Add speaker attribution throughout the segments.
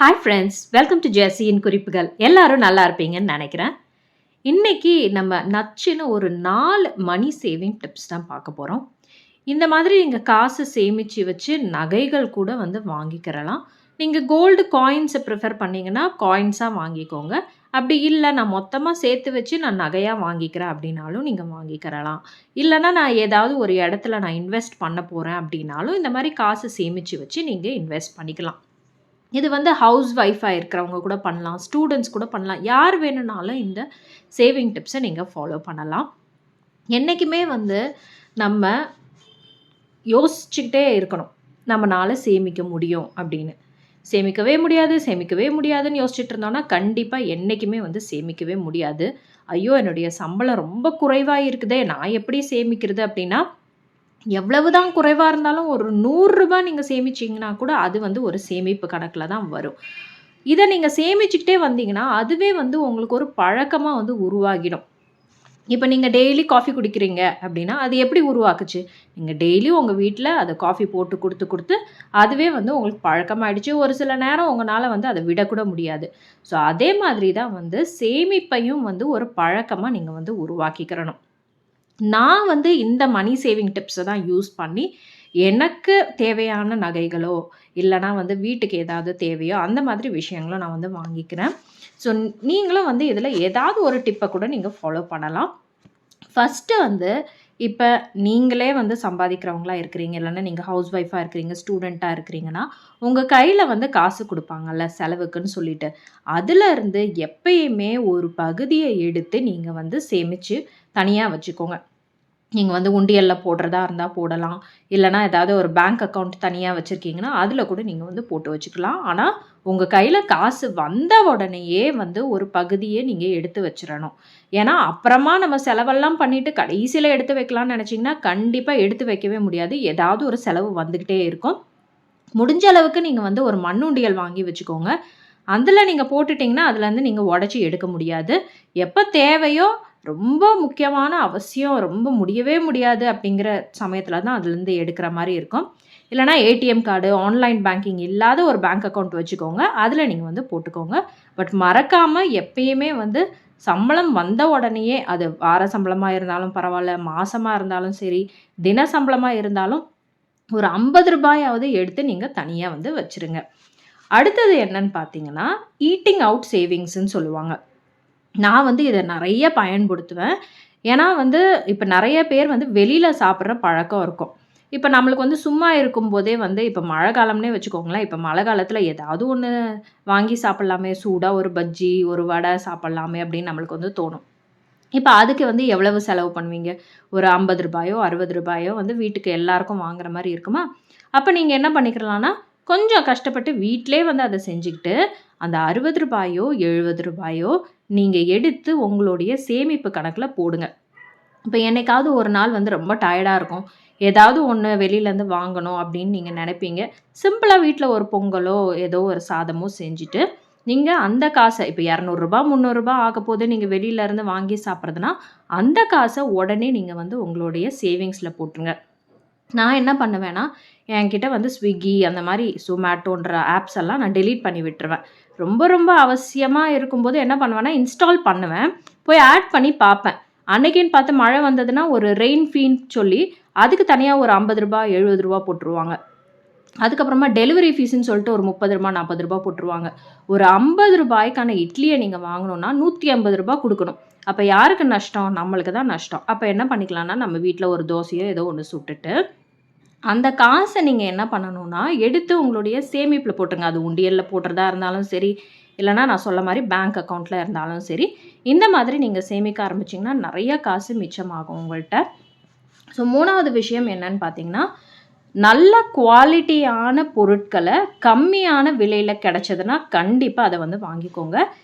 Speaker 1: Hi friends, welcome to ஜெஸ்ஸியின் குறிப்புகள். எல்லாரும் நல்லா இருப்பீங்கன்னு நினைக்கிறேன். இன்னைக்கு நம்ம நச்சுன்னு ஒரு 4 மணி சேவிங் டிப்ஸ் தான் பார்க்க போகிறோம். இந்த மாதிரி நீங்கள் காசு சேமித்து வச்சு நகைகள் கூட வாங்கிக்கிறலாம். நீங்கள் கோல்டு காயின்ஸை ப்ரிஃபர் பண்ணிங்கன்னா காயின்ஸாக வாங்கிக்கோங்க. அப்படி இல்லை, நான் மொத்தமாக சேர்த்து வச்சு நான் நகையாக வாங்கிக்கிறேன் அப்படின்னாலும் நீங்கள் வாங்கிக்கிறலாம். இல்லைன்னா நான் ஏதாவது ஒரு இடத்துல நான் இன்வெஸ்ட் பண்ண போகிறேன் அப்படின்னாலும் இந்த மாதிரி காசு சேமித்து வச்சு நீங்கள் இன்வெஸ்ட் பண்ணிக்கலாம். இது ஹவுஸ் ஒய்ஃபாக இருக்கிறவங்க கூட பண்ணலாம், ஸ்டூடெண்ட்ஸ் கூட பண்ணலாம். யார் வேணும்னாலும் இந்த சேவிங் டிப்ஸை நீங்கள் ஃபாலோ பண்ணலாம். என்றைக்குமே நம்ம யோசிச்சுக்கிட்டே இருக்கணும், நம்மளால் சேமிக்க முடியும் அப்படின்னு. சேமிக்கவே முடியாதுன்னு யோசிச்சுட்டு இருந்தோன்னா கண்டிப்பாக என்றைக்குமே சேமிக்கவே முடியாது. ஐயோ, என்னுடைய சம்பளம் ரொம்ப குறைவாக இருக்குதே, நான் எப்படி சேமிக்கிறது அப்படின்னா, எவ்வளவு தான் குறைவாக இருந்தாலும் ஒரு ரூ. 100 நீங்கள் சேமிச்சிங்கன்னா கூட அது ஒரு சேமிப்பு கணக்கில் தான் வரும். இதை நீங்கள் சேமிச்சுக்கிட்டே வந்தீங்கன்னா அதுவே உங்களுக்கு ஒரு பழக்கமாக உருவாகிடும். இப்போ நீங்கள் டெய்லி காஃபி குடிக்கிறீங்க அப்படின்னா அது எப்படி உருவாக்குச்சு? நீங்கள் டெய்லி உங்கள் வீட்டில் அதை காஃபி போட்டு கொடுத்து அதுவே உங்களுக்கு பழக்கமாயிடுச்சு. ஒரு சில நேரம் உங்களால் அதை விடக்கூட முடியாது. ஸோ அதே மாதிரி தான் சேமிப்பையும் ஒரு பழக்கமாக நீங்கள் உருவாக்கிக்கிறணும். நான் இந்த மணி சேவிங் டிப்ஸை தான் யூஸ் பண்ணி எனக்கு தேவையான நகைகளோ இல்லைனா வீட்டுக்கு ஏதாவது தேவையோ அந்த மாதிரி விஷயங்களும் நான் வாங்கிக்கிறேன். ஸோ நீங்களும் இதில் ஏதாவது ஒரு டிப்பை கூட நீங்கள் ஃபாலோ பண்ணலாம். ஃபஸ்ட்டு இப்போ நீங்களே சம்பாதிக்கிறவங்களா இருக்கிறீங்க, இல்லைன்னா நீங்கள் ஹவுஸ் ஒய்ஃபாக இருக்கிறீங்க, ஸ்டூடெண்ட்டாக இருக்கிறீங்கன்னா உங்கள் கையில் காசு கொடுப்பாங்கல்ல செலவுக்குன்னு சொல்லிட்டு, அதிலருந்து எப்பயுமே ஒரு பகுதியை எடுத்து நீங்கள் சேமித்து தனியாக வச்சுக்கோங்க. நீங்கள் உண்டியலில் போடுறதா இருந்தால் போடலாம், இல்லைனா ஏதாவது ஒரு பேங்க் அக்கௌண்ட் தனியாக வச்சுருக்கீங்கன்னா அதில் கூட நீங்கள் போட்டு வச்சுக்கலாம். ஆனால் உங்கள் கையில் காசு வந்த உடனேயே ஒரு பகுதியை நீங்கள் எடுத்து வச்சிடணும். ஏன்னா அப்புறமா நம்ம செலவெல்லாம் பண்ணிவிட்டு கடைசியில் எடுத்து வைக்கலாம்னு நினச்சிங்கன்னா கண்டிப்பாக எடுத்து வைக்கவே முடியாது. ஏதாவது ஒரு செலவு வந்துக்கிட்டே இருக்கும். முடிஞ்ச அளவுக்கு நீங்கள் ஒரு மண்ணுண்டியல் வாங்கி வச்சுக்கோங்க. அதில் நீங்கள் போட்டுட்டிங்கன்னா அதுலேருந்து நீங்கள் உடச்சி எடுக்க முடியாது. எப்போ தேவையோ, ரொம்ப முக்கியமான அவசியம், ரொம்ப முடியவே முடியாது அப்படிங்கிற சமயத்தில் தான் அதுலேருந்து எடுக்கிற மாதிரி இருக்கும். இல்லைனா ஏடிஎம் கார்டு, ஆன்லைன் பேங்கிங் இல்லாத ஒரு பேங்க் அக்கௌண்ட் வச்சுக்கோங்க, அதில் நீங்கள் போட்டுக்கோங்க. பட் மறக்காமல் எப்பயுமே சம்பளம் வந்த உடனேயே, அது வார சம்பளமாக இருந்தாலும் பரவாயில்ல, மாதமாக இருந்தாலும் சரி, தின சம்பளமாக இருந்தாலும் ஒரு ரூ. 50 எடுத்து நீங்கள் தனியாக வச்சுருங்க. அடுத்தது என்னன்னு பார்த்தீங்கன்னா, ஈட்டிங் அவுட் சேவிங்ஸ்ன்னு சொல்லுவாங்க. நான் இதை நிறைய பயன்படுத்துவேன். ஏன்னா இப்போ நிறைய பேர் வெளியில் சாப்பிட்ற பழக்கம் இருக்கும். இப்போ நம்மளுக்கு சும்மா இருக்கும்போதே இப்போ மழை காலம்னே வச்சுக்கோங்களேன். இப்போ மழை காலத்தில் ஏதாவது ஒன்று வாங்கி சாப்பிட்லாமே, சூடாக ஒரு பஜ்ஜி, ஒரு வடை சாப்பிட்லாமே அப்படின்னு நம்மளுக்கு தோணும். இப்போ அதுக்கு எவ்வளவு செலவு பண்ணுவீங்க? ஒரு ரூ. 50 ரூ. 60 வீட்டுக்கு எல்லாருக்கும் வாங்குற மாதிரி இருக்குமா? அப்போ நீங்கள் என்ன பண்ணிக்கிறலாம்னா, கொஞ்சம் கஷ்டப்பட்டு வீட்டிலே அதை செஞ்சுக்கிட்டு அந்த ரூ. 60 ரூ. 70 நீங்கள் எடுத்து உங்களுடைய சேமிப்பு கணக்கில் போடுங்க. இப்போ என்னைக்காவது ஒரு நாள் ரொம்ப டயர்டாக இருக்கும், ஏதாவது ஒன்று வெளியிலேருந்து வாங்கணும் அப்படின்னு நீங்கள் நினைப்பீங்க. சிம்பிளாக வீட்டில் ஒரு பொங்கலோ ஏதோ ஒரு சாதமோ செஞ்சுட்டு நீங்கள் அந்த காசை, இப்போ ரூ. 200 ரூ. 300 ஆக போது நீங்கள் வெளியிலேருந்து வாங்கி சாப்பிட்றதுனா அந்த காசை உடனே நீங்கள் உங்களுடைய சேவிங்ஸில் போட்டுருங்க. நான் என்ன பண்ணுவேன்னா, என்கிட்ட ஸ்விக்கி அந்த மாதிரி சொமேட்டோன்ற ஆப்ஸ் எல்லாம் நான் டெலீட் பண்ணி விட்டுருவேன். ரொம்ப அவசியமாக இருக்கும்போது என்ன பண்ணுவேன்னா, இன்ஸ்டால் பண்ணுவேன், போய் ஆட் பண்ணி பார்ப்பேன். அன்னைக்குன்னு பார்த்து மழை வந்ததுன்னா ஒரு ரெயின் ஃபீன்னு சொல்லி அதுக்கு தனியாக ஒரு ரூ. 50 ரூ. 70 போட்டுருவாங்க. அதுக்கப்புறமா டெலிவரி ஃபீஸ்ன்னு சொல்லிட்டு ஒரு ரூ. 30 ரூ. 40 போட்டுருவாங்க. ஒரு ரூ. 50 இட்லியை நீங்கள் வாங்கணுன்னா ரூ. 150 கொடுக்கணும். அப்போ யாருக்கு நஷ்டம்? நம்மளுக்கு தான் நஷ்டம். அப்போ என்ன பண்ணிக்கலாம்னா, நம்ம வீட்டில் ஒரு தோசையோ ஏதோ ஒன்று சுட்டுட்டு அந்த காசை நீங்கள் என்ன பண்ணணும்னா எடுத்து உங்களுடைய சேமிப்பில் போட்டுருங்க. அது உண்டியலில் போடுறதா இருந்தாலும் சரி, இல்லைனா நான் சொல்ல மாதிரி பேங்க் அக்கௌண்ட்டில் இருந்தாலும் சரி, இந்த மாதிரி நீங்கள் சேமிக்க ஆரம்பிச்சிங்கன்னா நிறைய காசு மிச்சமாகும் உங்கள்கிட்ட. ஸோ 3வது விஷயம் என்னன்னு பார்த்தீங்கன்னா, நல்ல குவாலிட்டியான பொருட்களை கம்மியான விலையில் கிடைச்சதுன்னா கண்டிப்பாக அதை வாங்கிக்கோங்க.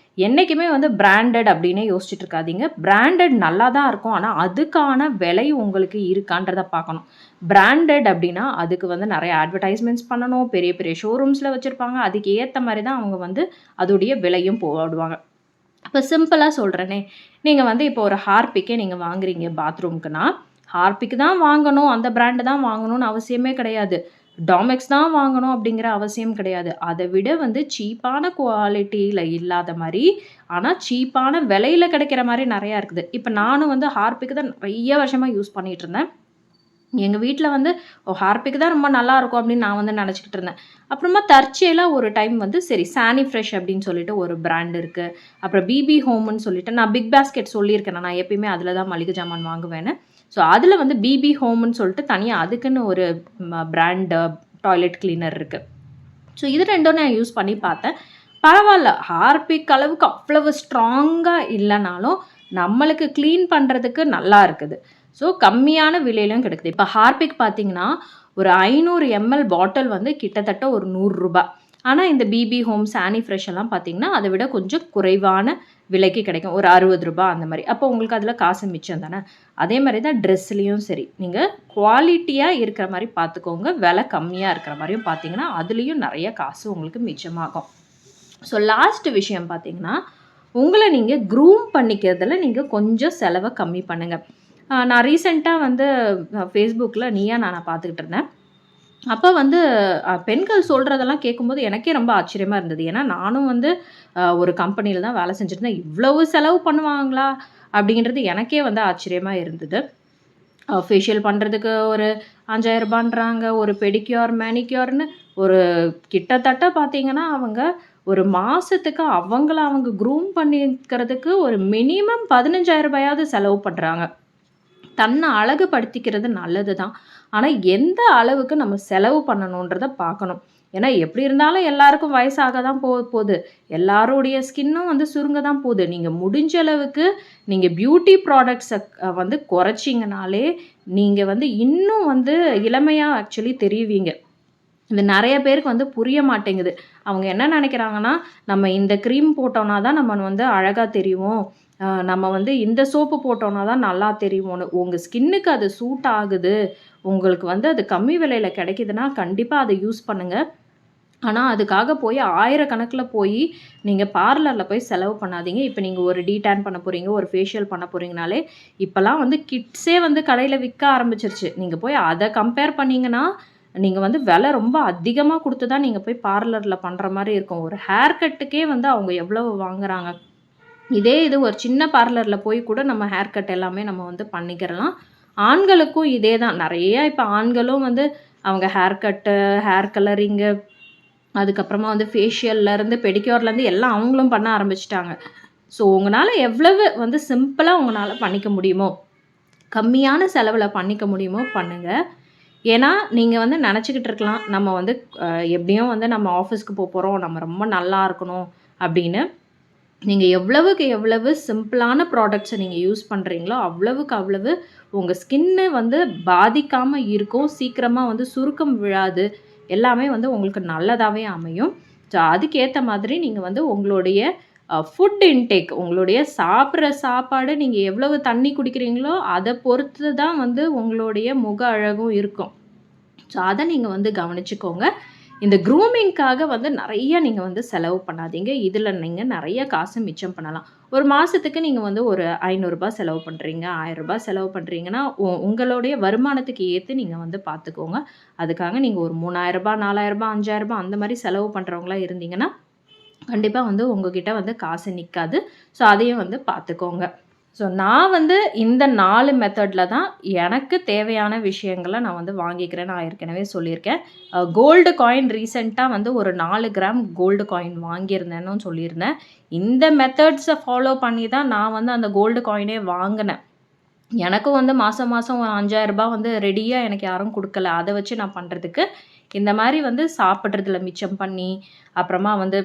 Speaker 1: என்றைக்குமே பிராண்டட் அப்படின்னே யோசிச்சுட்டு இருக்காதீங்க. பிராண்டட் நல்லா தான் இருக்கும், ஆனால் அதுக்கான விலை உங்களுக்கு இருக்கான்றதை பார்க்கணும். பிராண்டட் அப்படின்னா அதுக்கு நிறைய அட்வர்டைஸ்மெண்ட்ஸ் பண்ணணும், பெரிய பெரிய ஷோரூம்ஸில் வச்சுருப்பாங்க, அதுக்கு ஏற்ற மாதிரி தான் அவங்க அதோடைய விலையும் போடுவாங்க. இப்போ சிம்பிளாக சொல்கிறேனே, நீங்கள் இப்போ ஒரு ஹார்பிக்கே நீங்கள் வாங்குறீங்க பாத்ரூம்க்குன்னா, ஹார்பிக் தான் வாங்கணும், அந்த பிராண்டு தான் வாங்கணும்னு அவசியமே கிடையாது. டாமெக்ஸ் தான் வாங்கணும் அப்படிங்கிற அவசியம் கிடையாது. அதை விட வந்து சீப்பான குவாலிட்டியில இல்லாத மாரி, ஆனா சீப்பான விலையில கிடைக்கிற மாரி நெறையா இருக்குது. இப்ப நானும் வந்து ஹார்பிக் தான் நெறைய வருஷமா யூஸ் பண்ணிட்டு இருந்தேன். எங்க வீட்ல வந்து ஹார்பிக் தான் ரொம்ப நல்லாருக்கும் அப்படின்னு நான் வந்து நெனச்சுக்கிட்டு இருந்தேன். அப்புறமா தற்செயலா ஒரு டைம் வந்து சரி சானி ஃப்ரெஷ் அப்படின்னு சொல்லிட்டு ஒரு பிராண்ட் இருக்கு. அப்புறம் பிபி ஹோம்ன்னு சொல்லிட்டு நான் பிக் பாஸ்கெட் சொல்லியிருக்கேன். நான் எப்பயுமே அதில தான் மளிகை ஜாமான் வாங்குவேன்னு. ஸோ அதில வந்து பிபி ஹோம்ன்னு சொல்லிட்டு தனியா அதுக்குன்னு ஒரு பிராண்ட் டாய்லெட் கிளீனர் இருக்கு. ஸோ இது 2ம் நான் யூஸ் பண்ணி பார்த்தேன். பரவால்ல. ஹார்பிக் அளவுக்கு அவ்வளவு ஸ்ட்ராங்கா இல்லனாலும், நம்மளுக்கு கிளீன் பண்றதுக்கு நல்லா இருக்குது. ஸோ கம்மியான விலையிலும் கிடைக்குது. இப்ப ஹார்பிக் பார்த்தீங்கன்னா, ஒரு 500 எம்எல் பாட்டில் வந்து கிட்டத்தட்ட ஒரு ரூ. 100. ஆனா இந்த பிபி ஹோம், சானி ஃப்ரெஷ் எல்லாம் பார்த்தீங்கன்னா, அத விட கொஞ்சம் குறைவான விலைக்கு கிடைக்கும். ஒரு ரூ. 60 அந்த மாரி. அப்போ உங்களுக்கு அதில காசு மிச்சம் தானே! அதே மாரி தான் ட்ரெஸ்லயும் சரி. நீங்க குவாலிட்டியா இருக்கிற மாரி பார்த்துக்கோங்க. விலை கம்மியா இருக்கிற மாரியும் பார்த்தீங்கன்னா, அதுலயும் நெறைய காசு உங்களுக்கு மிச்சமாகும். ஸோ லாஸ்ட் விஷயம் பார்த்தீங்கன்னா, உங்கள நீங்க க்ரூம் பண்ணிக்கிறதுல நீங்க கொஞ்சம் செலவ கம்மி பண்ணுங்க. நான் ரீசென்ட்டா வந்து Facebookல நீயா நானா பார்த்துக்கிட்டு இருந்தேன். அப்ப வந்து பெண்கள் சொல்றதெல்லாம் கேட்கும்போது எனக்கே ரொம்ப ஆச்சரியமா இருந்தது. ஏன்னா நானும் வந்து ஒரு கம்பெனில தான் வேலை செஞ்சுட்டு இருந்தேன். இவ்வளவு செலவு பண்ணுவாங்களா? அப்படின்றது எனக்கே வந்து ஆச்சரியமா இருந்தது. ஃபேஷியல் பண்றதுக்கு ஒரு ரூ. 5,000ன்றாங்க. ஒரு பெடிக்யூர், மேனிக்யூர்ன்னு ஒரு கிட்டத்தட்ட பார்த்தீங்கன்னா, அவங்க ஒரு மாசத்துக்கு அவங்க க்ரூம் பண்ணிக்கிறதுக்கு ஒரு மினிமம் ரூ. 15,000 செலவு பண்றாங்க. தன்னை அழகுபடுத்திக்கிறது நல்லது தான். ஆனா, எந்த அளவுக்கு நம்ம செலவு பண்ணணுன்றத பார்க்கணும். ஏன்னா, எப்படி இருந்தாலும் எல்லாருக்கும் வயசாக தான் போது. எல்லாருடைய ஸ்கின்னும் வந்து சுருங்க தான் போது. நீங்க முடிஞ்ச அளவுக்கு நீங்க பியூட்டி ப்ராடக்ட்ஸ வந்து குறைச்சீங்கனாலே, நீங்க வந்து இன்னும் வந்து இளமையா ஆக்சுவலி தெரிவீங்க. இது நெறைய பேருக்கு வந்து புரிய மாட்டேங்குது. அவங்க என்ன நெனைக்கிறாங்கன்னா, நம்ம இந்த கிரீம் போட்டோம்னா தான் நம்ம வந்து அழகா தெரிவோம். நம்ம வந்து இந்த சோப்பு போட்டோம்னா தான் நல்லா தெரியும்னு. உங்க ஸ்கின்னுக்கு அது சூட் ஆகுது. உங்களுக்கு வந்து அது கம்மி விலையில கிடைக்குதுன்னா, கண்டிப்பா அத யூஸ் பண்ணுங்க. ஆனா, அதுக்காக போய் 1000 போயி நீங்க பார்லர்ல போய் செலவு பண்ணாதீங்க. இப்ப நீங்க ஒரு டீடான் பண்ண போறீங்க, ஒரு ஃபேஷியல் பண்ண போறீங்கனாலே, இப்பலாம் வந்து கிட்ஸே வந்து கடையில விக்க ஆரம்பிச்சுருச்சு. நீங்க போய் அத கம்பேர் பண்ணீங்கன்னா, நீங்க வந்து விலை ரொம்ப அதிகமா குடுத்து தான் நீங்க போய் பார்லர்ல பண்ற மாரி இருக்கும். ஒரு ஹேர் கட்டுக்கே வந்து அவங்க எவ்வளவு வாங்குறாங்க. இதே இது ஒரு சின்ன பார்லர்ல போய் கூட நம்ம ஹேர் கட் எல்லாமே நம்ம வந்து பண்ணிக்கிறலாம். ஆண்களுக்கும் இதே தான். நெறைய இப்ப ஆண்களும் வந்து அவங்க ஹேர் கட்டு, ஹேர் கலரிங்கு அதுக்கப்புறமா வந்து ஃபேஷியல்லேருந்து, பெடிக்யூர்லேருந்து எல்லாம் அவங்களும் பண்ண ஆரம்பிச்சுட்டாங்க. ஸோ உங்கனால எவ்வளவு வந்து சிம்பிளா உங்கனால பண்ணிக்க முடியுமோ, கம்மியான செலவுல பண்ணிக்க முடியுமோ பண்ணுங்க. ஏன்னா, நீங்க வந்து நெனச்சுக்கிட்டு இருக்கலாம், நம்ம வந்து எப்படியும் வந்து நம்ம ஆஃபீஸ்க்கு போறோம், நம்ம ரொம்ப நல்லா இருக்கணும் அப்படின்னு. நீங்க எவ்வளவுக்கு எவ்வளவு சிம்பிளான ப்ராடக்ட்ஸ நீங்க யூஸ் பண்றீங்களோ, அவ்வளவுக்கு அவ்வளவு உங்க ஸ்கின்னு வந்து பாதிக்காம இருக்கும். சீக்கிரமா வந்து சுருக்கம் விழாது. எல்லாமே வந்து உங்களுக்கு நல்லதாவே அமையும். ஸோ அதுக்கேத்த மாதிரி நீங்க வந்து உங்களுடைய ஃபுட் இன்டேக் உங்களுடைய சாப்பிடுற சாப்பாடு நீங்க எவ்வளவு தண்ணி குடிக்கிறீங்களோ, அத பொறுத்து தான் வந்து உங்களுடைய முக அழகும் இருக்கும். ஸோ அத நீங்க வந்து கவனிச்சுக்கோங்க. இந்த க்ரூமிங்க்காக வந்து நெறைய நீங்க வந்து செலவு பண்ணாதீங்க. இதுல நீங்க நெறைய காசு மிச்சம் பண்ணலாம். ஒரு மாசத்துக்கு நீங்க வந்து ஒரு ரூ. 500 செலவு பண்றீங்க, ரூ. 1000 செலவு பண்றீங்கன்னா, உங்களுடைய வருமானத்துக்கு ஏத்து நீங்க வந்து பார்த்துக்கோங்க. அதுக்காக நீங்க ஒரு ரூ. 3000, ரூ. 4000, ரூ. 5000 அந்த மாரி செலவு பண்றவங்களா இருந்தீங்கன்னா, கண்டிப்பா வந்து உங்ககிட்ட வந்து காசு நிக்காது. ஸோ அதையும் வந்து பார்த்துக்கோங்க. ஸோ நான் வந்து இந்த 4 மெத்தட்ல தான் எனக்கு தேவையான விஷயங்கள நான் வந்து வாங்கிக்கிறேன். நான் ஏற்கனவே சொல்லியிருக்கேன். கோல்டு காயின் ரீசென்ட்டா வந்து ஒரு 4 கிராம் கோல்டு காயின் வாங்கியிருந்தேன்னும் சொல்லியிருந்தேன். இந்த மெத்தட்ஸ ஃபாலோ பண்ணி தான் நான் வந்து அந்த கோல்டு காயினே வாங்குனேன். எனக்கும் வந்து மாசம் மாசம் ஒரு ரூ. 5000 வந்து ரெடியா எனக்கு யாரும் குடுக்கல. அத வச்சு நான் பண்றதுக்கு, இந்த மாரி வந்து சாப்பிடுறதுல மிச்சம் பண்ணி, அப்புறமா வந்து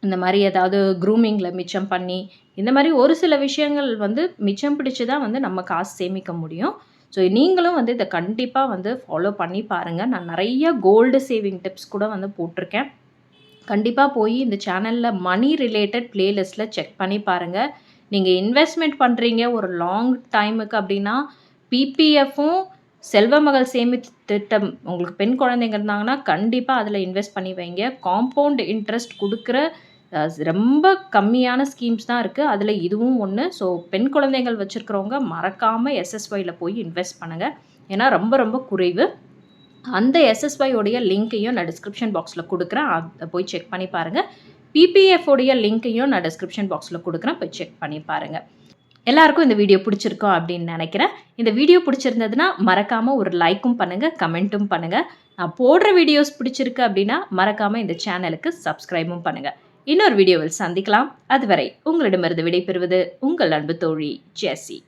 Speaker 1: இந்த மாரி ஏதாவது க்ரூமிங்கில மிச்சம் பண்ணி, இந்த மாரி ஒரு சில விஷயங்கள் வந்து மிச்சம் பிடிச்சு தான் வந்து நம்ம காசு சேமிக்க முடியும். ஸோ நீங்களும் வந்து இத கண்டிப்பா வந்து ஃபாலோ பண்ணி பாருங்க. நான் நெறைய கோல்டு சேவிங் டிப்ஸ் கூட வந்து போட்டிருக்கேன். கண்டிப்பா போய் இந்த சேனல்ல மணி ரிலேட்டட் பிளேலிஸ்ட்ல செக் பண்ணி பாருங்க. நீங்க இன்வெஸ்ட்மென்ட் பண்றீங்க ஒரு லாங் டைமுக்கு அப்டின்னா, பிபிஎஃப்பும் செல்வ மகள் சேமிப்பு திட்டம் உங்களுக்கு பெண் குழந்தைங்க இருந்தாங்கன்னா, கண்டிப்பா அதில இன்வெஸ்ட் பண்ணி வைங்க. காம்பவுண்ட் இன்ட்ரெஸ்ட் குடுக்குற ரொம்ப கம்மியான ஸ்கீம்ஸ் தான் இருக்கு. அதில இதுவும் ஒண்ணு. ஸோ பெண் குழந்தைகள் வச்சிருக்கிறவங்க மறக்காம எஸ்எஸ்ஒய்ல போய் இன்வெஸ்ட் பண்ணுங்க. ஏன்னா ரொம்ப ரொம்ப குறைவு. அந்த எஸ்எஸ்ஒய் உடைய லிங்க்கையும் நான் டிஸ்கிரிப்ஷன் பாக்ஸில் கொடுக்குறேன். அதை போய் செக் பண்ணி பாருங்கள். பிபிஎஃப் உடைய லிங்க்கையும் நான் டிஸ்கிரிப்ஷன் பாக்ஸில் கொடுக்குறேன். போய் செக் பண்ணி பாருங்கள். எல்லாருக்கும் இந்த வீடியோ பிடிச்சிருக்கோம் அப்படின்னு நினைக்கிறேன். இந்த வீடியோ பிடிச்சிருந்ததுன்னா மறக்காமல் ஒரு லைக்கும் பண்ணுங்கள், கமெண்ட்டும் பண்ணுங்கள். நான் போடுற வீடியோஸ் பிடிச்சிருக்கு அப்படின்னா மறக்காமல் இந்த சேனலுக்கு சப்ஸ்கிரைபும் பண்ணுங்கள். இன்னொரு வீடியோவில் சந்திக்கலாம். அதுவரை உங்களிடமிருந்து விடைபெறுவது உங்கள் அன்பு தோழி ஜெஸ்ஸி.